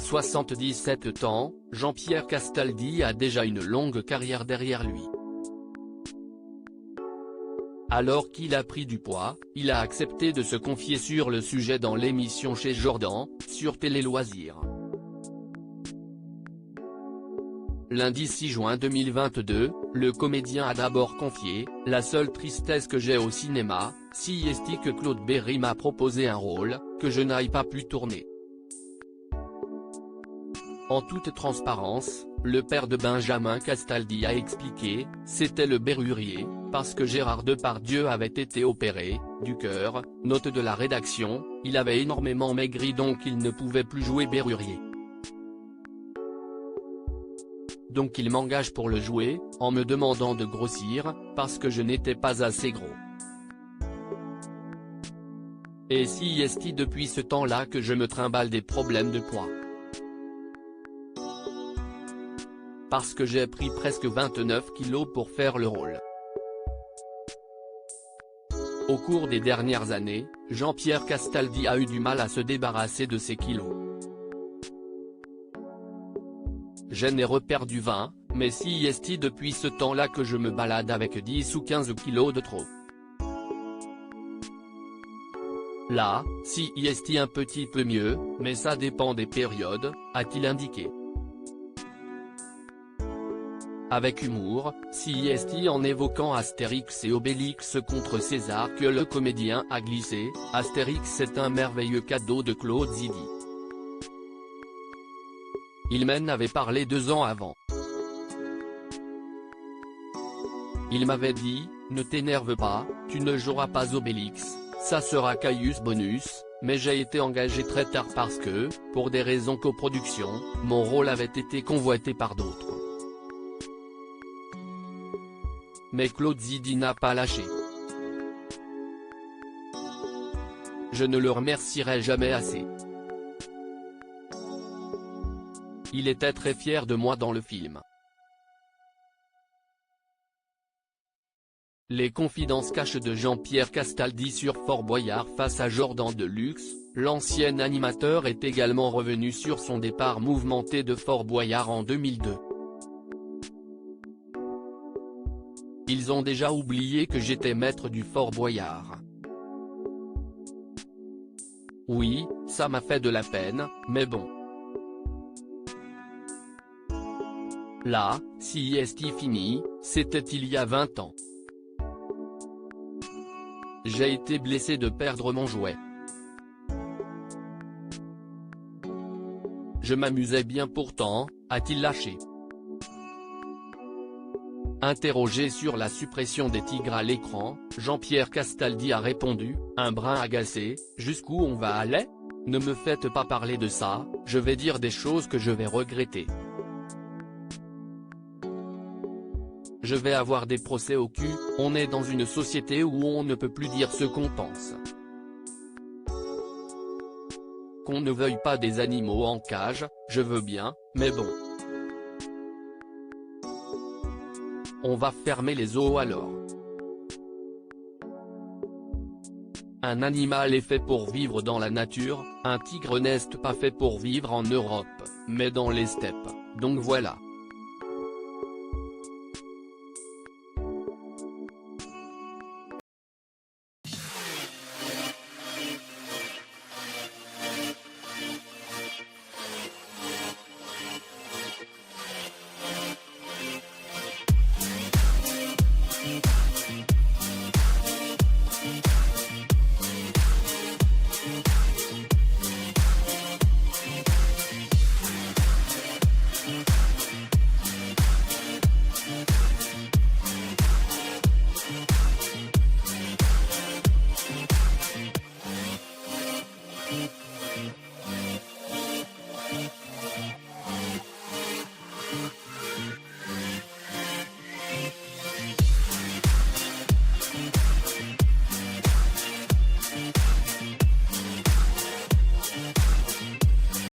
À 77 ans, Jean-Pierre Castaldi a déjà une longue carrière derrière lui. Alors qu'il a pris du poids, il a accepté de se confier sur le sujet dans l'émission Chez Jordan, sur Télé Loisirs. Lundi 6 juin 2022, le comédien a d'abord confié « La seule tristesse que j'ai au cinéma, si est que Claude Berry m'a proposé un rôle, que je n'aille pas plus tourner ». En toute transparence, le père de Benjamin Castaldi a expliqué « C'était le Berrurier, parce que Gérard Depardieu avait été opéré, du cœur, note de la rédaction, il avait énormément maigri donc il ne pouvait plus jouer Berrurier. Donc il m'engage pour le jouer, en me demandant de grossir, parce que je n'étais pas assez gros. Et si est depuis ce temps-là que je me trimballe des problèmes de poids. Parce que j'ai pris presque 29 kilos pour faire le rôle. Au cours des dernières années, Jean-Pierre Castaldi a eu du mal à se débarrasser de ses kilos. Je n'ai reperdu 20, mais si est depuis ce temps-là que je me balade avec 10 ou 15 kilos de trop. Là, si est un petit peu mieux, mais ça dépend des périodes, a-t-il indiqué. Avec humour, si est en évoquant Astérix et Obélix contre César que le comédien a glissé, Astérix est un merveilleux cadeau de Claude Zidi. Il m'en avait parlé 2 ans avant. Il m'avait dit, ne t'énerve pas, tu ne joueras pas Obélix, ça sera Caius Bonus, mais j'ai été engagé très tard parce que, pour des raisons coproduction, mon rôle avait été convoité par d'autres. Mais Claude Zidi n'a pas lâché. Je ne le remercierai jamais assez. Il était très fier de moi dans le film. Les confidences cachées de Jean-Pierre Castaldi sur Fort Boyard face à Jordan Deluxe, l'ancien animateur est également revenu sur son départ mouvementé de Fort Boyard en 2002. Ils ont déjà oublié que j'étais maître du Fort Boyard. Oui, ça m'a fait de la peine, mais bon. Là, si est fini, c'était il y a 20 ans. J'ai été blessé de perdre mon jouet. Je m'amusais bien pourtant, a-t-il lâché. Interrogé sur la suppression des tigres à l'écran, Jean-Pierre Castaldi a répondu, un brin agacé, « Jusqu'où on va aller ? Ne me faites pas parler de ça, je vais dire des choses que je vais regretter. Je vais avoir des procès au cul, on est dans une société où on ne peut plus dire ce qu'on pense. Qu'on ne veuille pas des animaux en cage, je veux bien, mais bon. On va fermer les zoos alors. Un animal est fait pour vivre dans la nature, un tigre n'est pas fait pour vivre en Europe, mais dans les steppes, donc voilà.